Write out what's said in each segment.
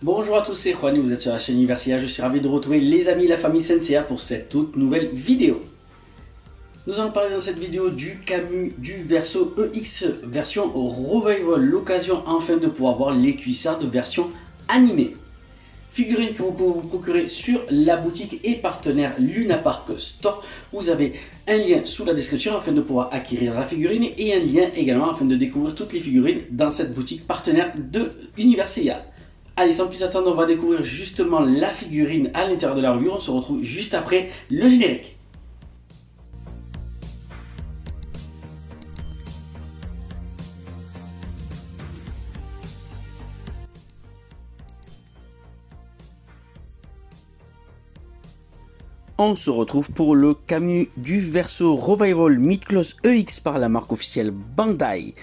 Bonjour à tous, c'est Juan et vous êtes sur la chaîne Universia. Je suis ravi de retrouver les amis et la famille Senseiya pour cette toute nouvelle vidéo. Nous allons parler dans cette vidéo du Camus du Verso EX version Revival, l'occasion enfin de pouvoir voir les cuissardes version animée. Figurine que vous pouvez vous procurer sur la boutique et partenaire Luna Park Store. Vous avez un lien sous la description afin de pouvoir acquérir la figurine et un lien également afin de découvrir toutes les figurines dans cette boutique partenaire de Universia. Allez, sans plus attendre, on va découvrir justement la figurine à l'intérieur de la revue. On se retrouve juste après le générique. On se retrouve pour le Camus du Verso Revival Mid-Close EX par la marque officielle Bandai.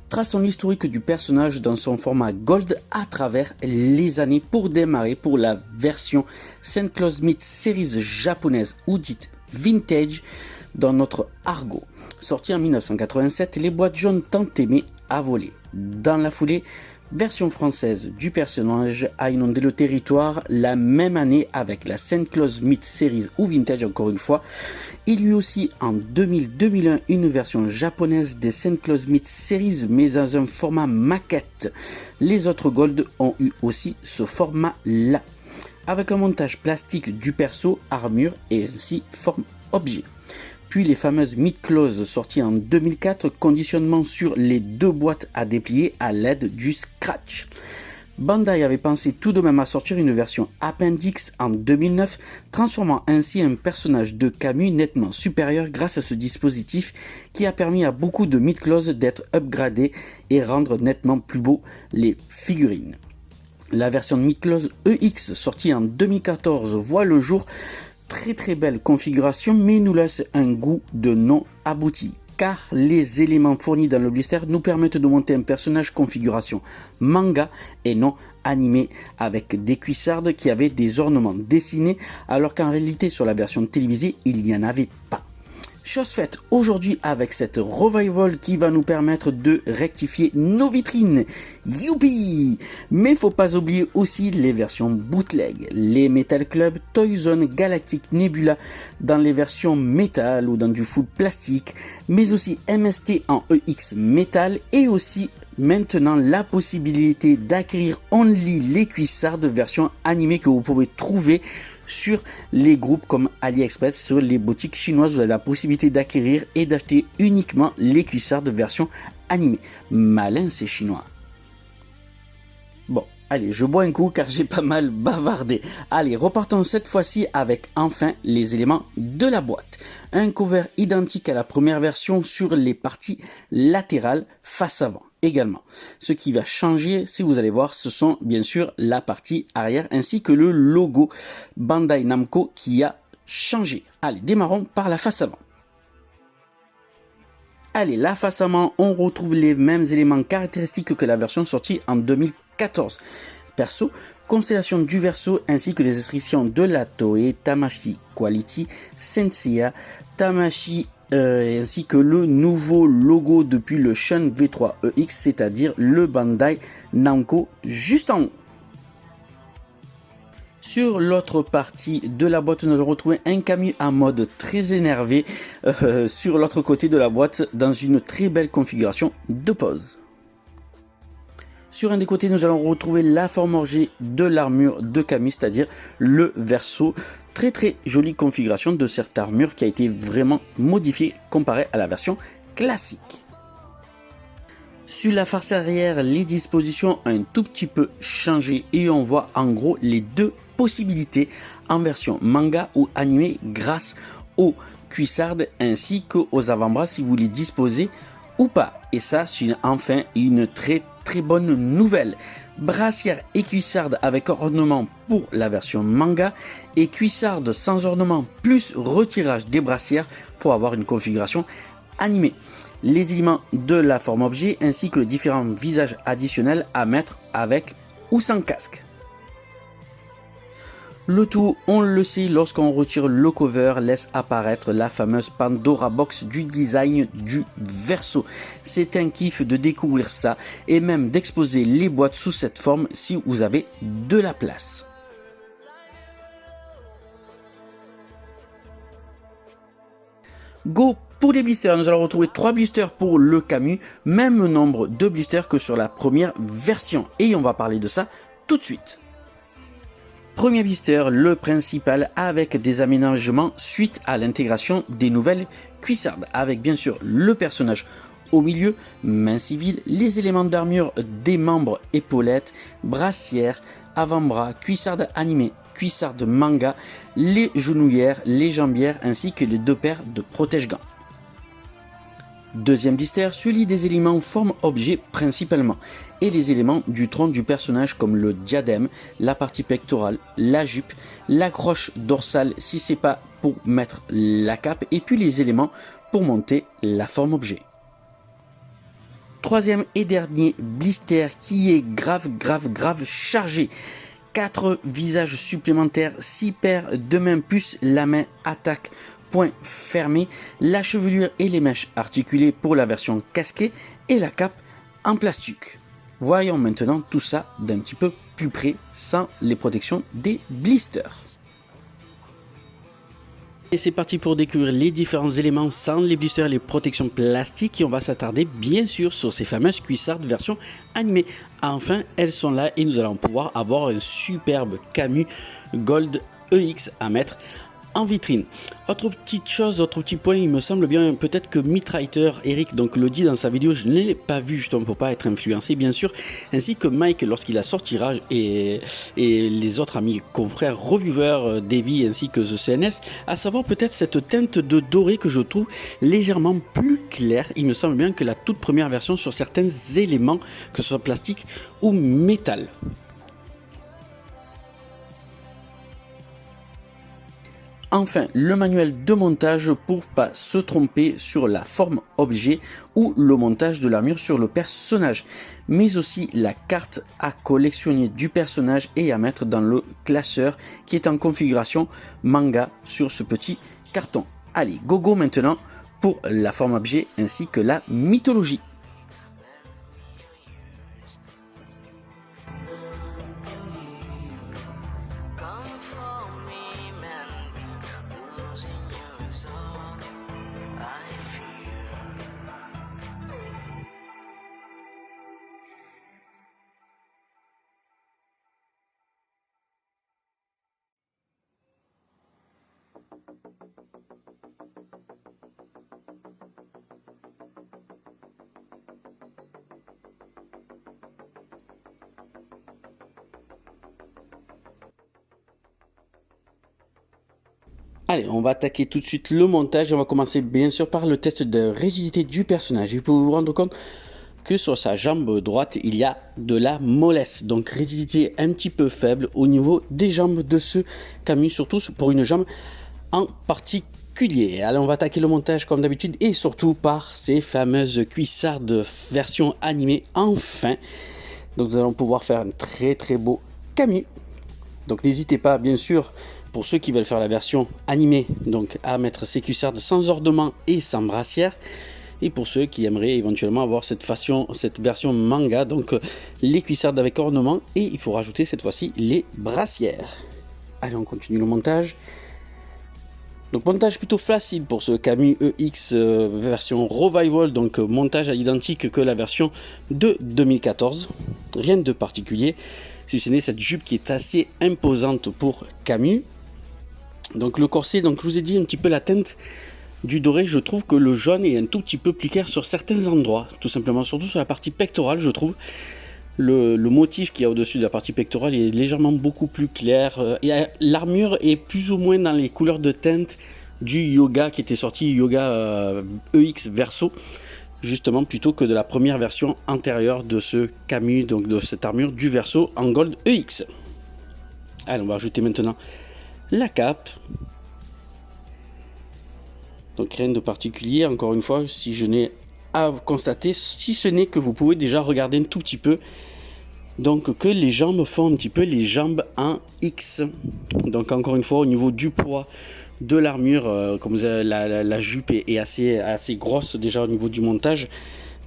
Traçons l'historique du personnage dans son format Gold à travers les années pour démarrer pour la version St. Claus Myth Series japonaise ou dite Vintage dans notre argot. Sorti en 1987, les boîtes jaunes tant aimées à voler. Dans la foulée, version française du personnage a inondé le territoire la même année avec la St. Claus Myth Series ou Vintage encore une fois. Il y eut aussi en 2000-2001 une version japonaise des St. Claus Myth Series mais dans un format maquette. Les autres Gold ont eu aussi ce format là, avec un montage plastique du perso, armure et ainsi forme objet. Puis les fameuses Mid-Close sorties en 2004, conditionnement sur les deux boîtes à déplier à l'aide du scratch. Bandai avait pensé tout de même à sortir une version Appendix en 2009, transformant ainsi un personnage de Camus nettement supérieur grâce à ce dispositif qui a permis à beaucoup de Mid-Close d'être upgradés et rendre nettement plus beaux les figurines. La version Mid-Close EX sortie en 2014 voit le jour. Très belle configuration mais nous laisse un goût de non abouti car les éléments fournis dans le blister nous permettent de monter un personnage configuration manga et non animé avec des cuissardes qui avaient des ornements dessinés alors qu'en réalité sur la version télévisée il n'y en avait pas. Chose faite aujourd'hui avec cette revival qui va nous permettre de rectifier nos vitrines. Youpi! Mais faut pas oublier aussi les versions bootleg, les Metal Club, Toy Zone, Galactic, Nebula dans les versions métal ou dans du full plastique, mais aussi MST en EX métal et aussi maintenant la possibilité d'acquérir only les cuissardes version animée que vous pouvez trouver sur les groupes comme AliExpress, sur les boutiques chinoises. Vous avez la possibilité d'acquérir et d'acheter uniquement les cuissardes version animée. Malin ces Chinois. Bon, allez, je bois un coup car j'ai pas mal bavardé. Allez, repartons cette fois-ci avec enfin les éléments de la boîte. Un cover identique à la première version sur les parties latérales face avant également. Ce qui va changer, si vous allez voir, ce sont bien sûr la partie arrière ainsi que le logo Bandai Namco qui a changé. Allez, démarrons par la face avant. Allez, la face avant, on retrouve les mêmes éléments caractéristiques que la version sortie en 2014. Perso, constellation du Verso ainsi que les inscriptions de la Toei, Tamashii Quality, Senseiya, Tamashii ainsi que le nouveau logo depuis le Shun V3 EX, c'est-à-dire le Bandai Namco juste en haut. Sur l'autre partie de la boîte, nous allons retrouver un Camus en mode très énervé sur l'autre côté de la boîte dans une très belle configuration de pose. Sur un des côtés, nous allons retrouver la forme objet de l'armure de Camus, c'est-à-dire le Verso. Très jolie configuration de cette armure qui a été vraiment modifiée comparée à la version classique. Sur la face arrière, les dispositions ont un tout petit peu changé et on voit en gros les deux possibilités en version manga ou animé grâce aux cuissardes ainsi qu'aux avant-bras si vous les disposez ou pas. Et ça, c'est enfin une très bonne nouvelle. Brassière et cuissarde avec ornement pour la version manga et cuissarde sans ornement plus retirage des brassières pour avoir une configuration animée. Les éléments de la forme objet ainsi que les différents visages additionnels à mettre avec ou sans casque. Le tout, on le sait, lorsqu'on retire le cover, laisse apparaître la fameuse Pandora Box du design du Verso. C'est un kiff de découvrir ça et même d'exposer les boîtes sous cette forme si vous avez de la place. Go pour les blisters, nous allons retrouver 3 blisters pour le Camus, même nombre de blisters que sur la première version. Et on va parler de ça tout de suite. Premier blister, le principal avec des aménagements suite à l'intégration des nouvelles cuissardes, avec bien sûr le personnage au milieu, main civile, les éléments d'armure des membres, épaulettes, brassières, avant-bras, cuissardes animées, cuissardes manga, les genouillères, les jambières ainsi que les 2 paires de protège-gants. Deuxième blister, celui des éléments forme-objet principalement, et les éléments du tronc du personnage comme le diadème, la partie pectorale, la jupe, la croche dorsale si c'est pas pour mettre la cape, et puis les éléments pour monter la forme-objet. Troisième et dernier blister qui est grave chargé. 4 visages supplémentaires, 6 paires de mains plus la main attaque point fermé, la chevelure et les mèches articulées pour la version casquée et la cape en plastique. Voyons maintenant tout ça d'un petit peu plus près sans les protections des blisters. Et c'est parti pour découvrir les différents éléments sans les blisters et les protections plastiques, et on va s'attarder bien sûr sur ces fameuses cuissardes version animée. Enfin, elles sont là et nous allons pouvoir avoir un superbe Camus Gold EX à mettre en vitrine. Autre petite chose, autre petit point, il me semble bien peut-être que Mitrighter Eric donc le dit dans sa vidéo, je ne l'ai pas vu justement pour pas être influencé bien sûr, ainsi que Mike lorsqu'il la sortira et les autres amis confrères reviewers Davy ainsi que The CNS, à savoir peut-être cette teinte de doré que je trouve légèrement plus claire. Il me semble bien que la toute première version sur certains éléments, que ce soit plastique ou métal. Enfin, le manuel de montage pour pas se tromper sur la forme objet ou le montage de l'armure sur le personnage, mais aussi la carte à collectionner du personnage et à mettre dans le classeur qui est en configuration manga sur ce petit carton. Allez, go maintenant pour la forme objet ainsi que la mythologie. Allez, on va attaquer tout de suite le montage. On va commencer bien sûr par le test de rigidité du personnage. Et vous pouvez vous rendre compte que sur sa jambe droite, il y a de la mollesse. Donc rigidité un petit peu faible au niveau des jambes de ce Camus, surtout pour une jambe en particulier. Allez, on va attaquer le montage comme d'habitude et surtout par ces fameuses cuissardes version animée enfin. Donc nous allons pouvoir faire un très beau Camus. Donc n'hésitez pas bien sûr, pour ceux qui veulent faire la version animée, donc à mettre ces cuissardes sans ornement et sans brassière. Et pour ceux qui aimeraient éventuellement avoir cette version manga, donc les cuissardes avec ornement, et il faut rajouter cette fois-ci les brassières. Allez, on continue le montage. Donc montage plutôt facile pour ce Camus EX version Revival, donc montage à l'identique que la version de 2014. Rien de particulier, si ce n'est cette jupe qui est assez imposante pour Camus. Donc le corset, donc je vous ai dit un petit peu la teinte du doré, je trouve que le jaune est un tout petit peu plus clair sur certains endroits, tout simplement, surtout sur la partie pectorale. Je trouve le motif qu'il y a au-dessus de la partie pectorale est légèrement beaucoup plus clair, l'armure est plus ou moins dans les couleurs de teinte du Yoga qui était sorti, Yoga EX Verso, justement, plutôt que de la première version antérieure de ce Camus, donc de cette armure du Verso en Gold EX. Allez, on va ajouter maintenant la cape. Donc rien de particulier, encore une fois, si je n'ai à constater, si ce n'est que vous pouvez déjà regarder un tout petit peu Donc que les jambes font un petit peu les jambes en X. Donc encore une fois, au niveau du poids de l'armure, comme la jupe est assez grosse déjà au niveau du montage.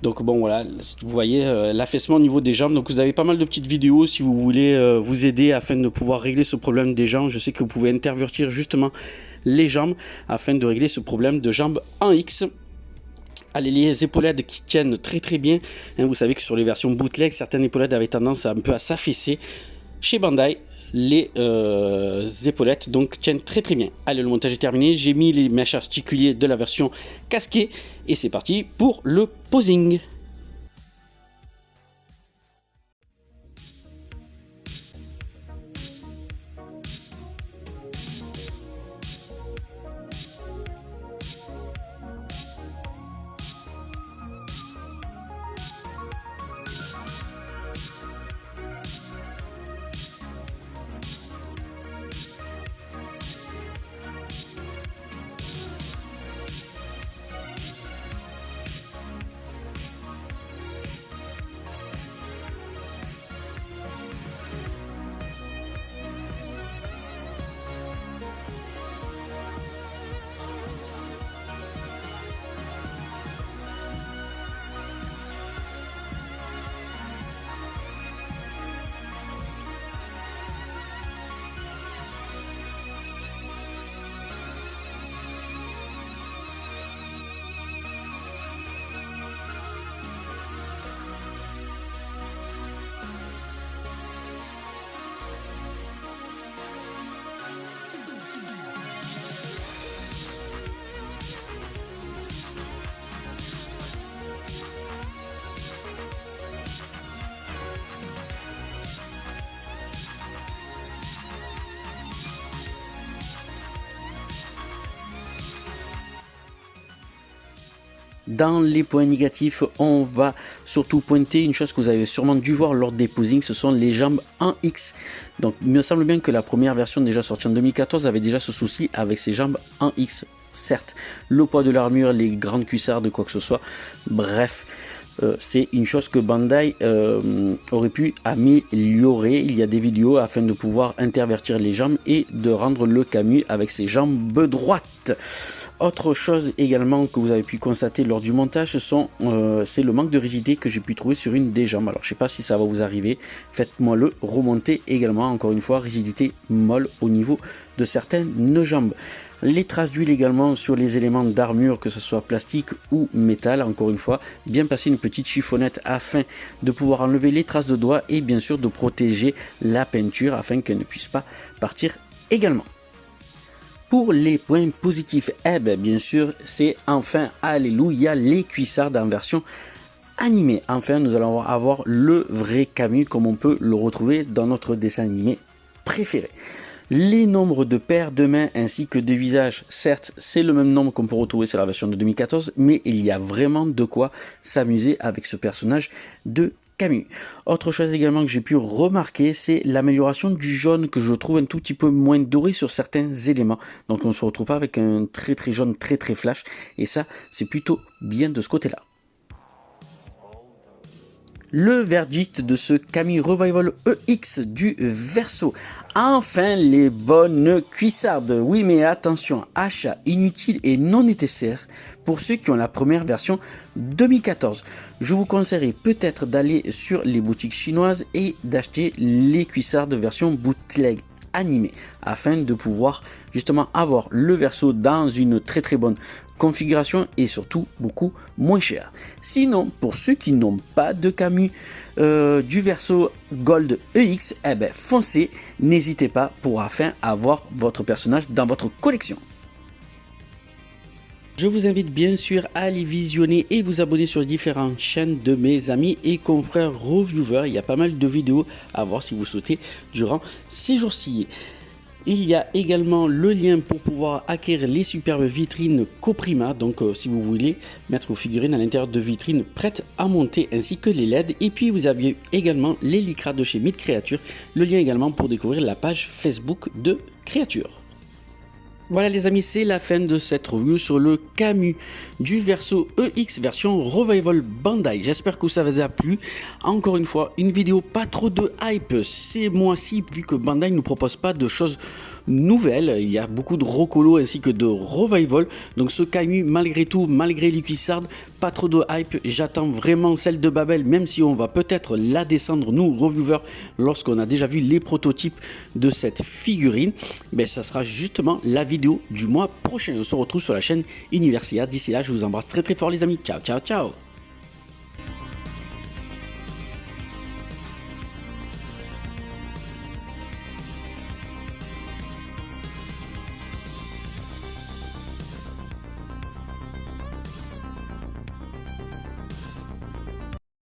Donc bon voilà, vous voyez l'affaissement au niveau des jambes. Donc vous avez pas mal de petites vidéos si vous voulez vous aider afin de pouvoir régler ce problème des jambes. Je sais que vous pouvez intervertir justement les jambes afin de régler ce problème de jambes en X. Allez, les épaulettes qui tiennent très bien. Vous savez que sur les versions bootleg, certaines épaulettes avaient tendance un peu à s'affaisser. Chez Bandai, les épaulettes donc tiennent très bien. Allez, le montage est terminé. J'ai mis les mèches articulées de la version casquée et c'est parti pour le posing. Dans les points négatifs, on va surtout pointer une chose que vous avez sûrement dû voir lors des posings, ce sont les jambes en X. Donc il me semble bien que la première version déjà sortie en 2014 avait déjà ce souci avec ses jambes en X. Certes, le poids de l'armure, les grandes cuissardes, quoi que ce soit, bref, c'est une chose que Bandai aurait pu améliorer. Il y a des vidéos afin de pouvoir intervertir les jambes et de rendre le Camus avec ses jambes droites. Autre chose également que vous avez pu constater lors du montage, c'est le manque de rigidité que j'ai pu trouver sur une des jambes. Alors je sais pas si ça va vous arriver, faites-moi le remonter également. Encore une fois, rigidité molle au niveau de certaines jambes. Les traces d'huile également sur les éléments d'armure, que ce soit plastique ou métal. Encore une fois, bien passer une petite chiffonnette afin de pouvoir enlever les traces de doigts et bien sûr de protéger la peinture afin qu'elle ne puisse pas partir également. Pour les points positifs, bien sûr, c'est enfin, alléluia, les cuissardes en version animée. Enfin, nous allons avoir le vrai Camus comme on peut le retrouver dans notre dessin animé préféré. Les nombres de paires de mains ainsi que de visages, certes, c'est le même nombre qu'on peut retrouver sur la version de 2014, mais il y a vraiment de quoi s'amuser avec ce personnage de Camus. Autre chose également que j'ai pu remarquer, c'est l'amélioration du jaune que je trouve un tout petit peu moins doré sur certains éléments. Donc on ne se retrouve pas avec un très jaune très flash et ça c'est plutôt bien de ce côté-là. Le verdict de ce Camus Revival EX du Verso. Enfin les bonnes cuissardes. Oui mais attention, achat inutile et non nécessaire pour ceux qui ont la première version 2014. Je vous conseillerais peut-être d'aller sur les boutiques chinoises et d'acheter les cuissardes version bootleg animé afin de pouvoir justement avoir le Verso dans une très bonne configuration et surtout beaucoup moins cher. Sinon, pour ceux qui n'ont pas de Camus du Verso Gold EX, foncez, n'hésitez pas pour afin avoir votre personnage dans votre collection. Je vous invite bien sûr à aller visionner et vous abonner sur différentes chaînes de mes amis et confrères reviewers. Il y a pas mal de vidéos à voir si vous souhaitez durant ces jours-ci. Il y a également le lien pour pouvoir acquérir les superbes vitrines Coprima. Donc si vous voulez mettre vos figurines à l'intérieur de vitrines prêtes à monter ainsi que les LED. Et puis vous avez également les lycras de chez Mythe Créature. Le lien également pour découvrir la page Facebook de Créature. Voilà les amis, c'est la fin de cette review sur le Camus du Verso EX version Revival Bandai. J'espère que ça vous a plu. Encore une fois, une vidéo pas trop de hype ces mois-ci vu que Bandai ne nous propose pas de choses nouvelles. Il y a beaucoup de Rocolo ainsi que de Revival. Donc ce Camus, malgré tout, malgré LiquidSword, pas trop de hype. J'attends vraiment celle de Babel, même si on va peut-être la descendre, nous, reviewers, lorsqu'on a déjà vu les prototypes de cette figurine. Mais ça sera justement la vidéo du mois prochain. On se retrouve sur la chaîne Universia. D'ici là, je vous embrasse très très fort les amis. Ciao, ciao, ciao.